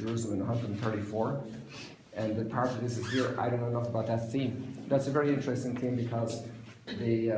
Jerusalem in 134. And the part of this is here. I don't know enough about that theme. That's a very interesting theme because the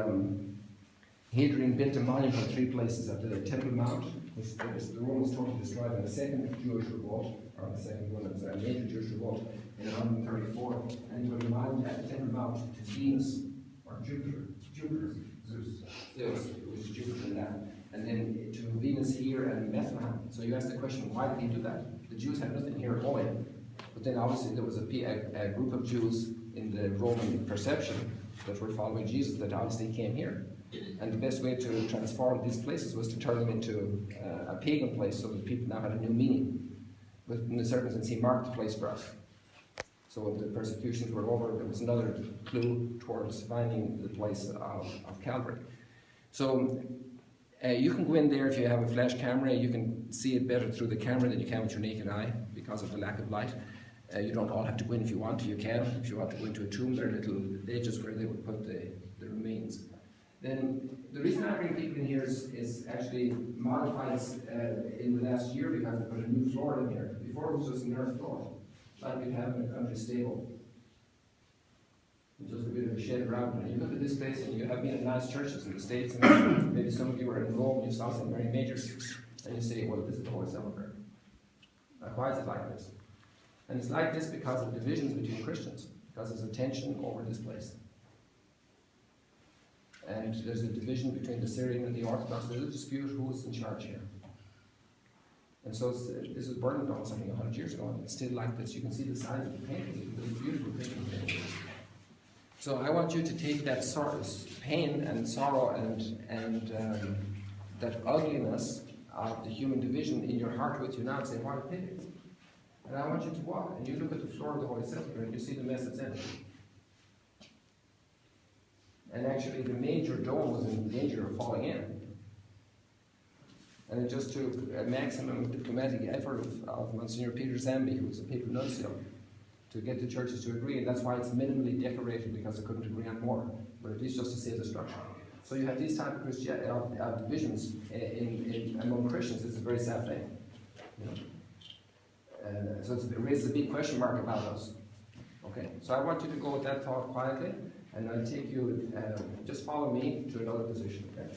Hadrian built a monument in 3 places at the Temple Mount, which the Romans totally destroyed in the second Jewish revolt, or the second one, it was a major Jewish revolt in 134. And he built a monument at the Temple Mount to Venus, or Jupiter, Zeus, which is Jupiter in that. And then to Venus here and Bethlehem. So you ask the question, why did he do that? The Jews had nothing here at home. But then obviously there was a group of Jews in the Roman perception that were following Jesus that obviously came here. And the best way to transform these places was to turn them into a pagan place so that people now had a new meaning. But in a certain sense, he marked the place for us. So when the persecutions were over, there was another clue towards finding the place of Calvary. So you can go in there if you have a flash camera. You can see it better through the camera than you can with your naked eye because of the lack of light. You don't all have to go in if you want to. You can. If you want to go into a tomb, there are little niches where they would put the remains. Then the reason I bring people in here is actually modified in the last year because they put a new floor in here. Before it was just an earth floor, like you'd have in a country stable. Just a bit of a shed around it. And you look at this place and you have been in nice churches in the States, and maybe some of you were in Rome, you saw something very major, and you say, well, this is the Holy Sepulcher. Why is it like this? And it's like this because of divisions between Christians, because there's a tension over this place. And there's a division between the Syrian and the Orthodox. There's a dispute who's in charge here. And so this was burned down something 100 years ago, and it's still like this. You can see the size of the painting, it's beautiful painting. So I want you to take that pain and sorrow and that ugliness of the human division in your heart with you now and say, what a pity. And I want you to walk, and you look at the floor of the Holy Sepulcher and you see the mess it's in. And actually the major dome was in danger of falling in. And it just took a maximum diplomatic effort of Monsignor Peter Zambi, who was a papal nuncio, to get the churches to agree, and that's why it's minimally decorated, because they couldn't agree on more, but at least just to save the structure. So you have these type of divisions among Christians. It's a very sad thing. You know? So it raises a big question mark about us. Okay, so I want you to go with that thought quietly, and I'll take you, just follow me to another position. Okay?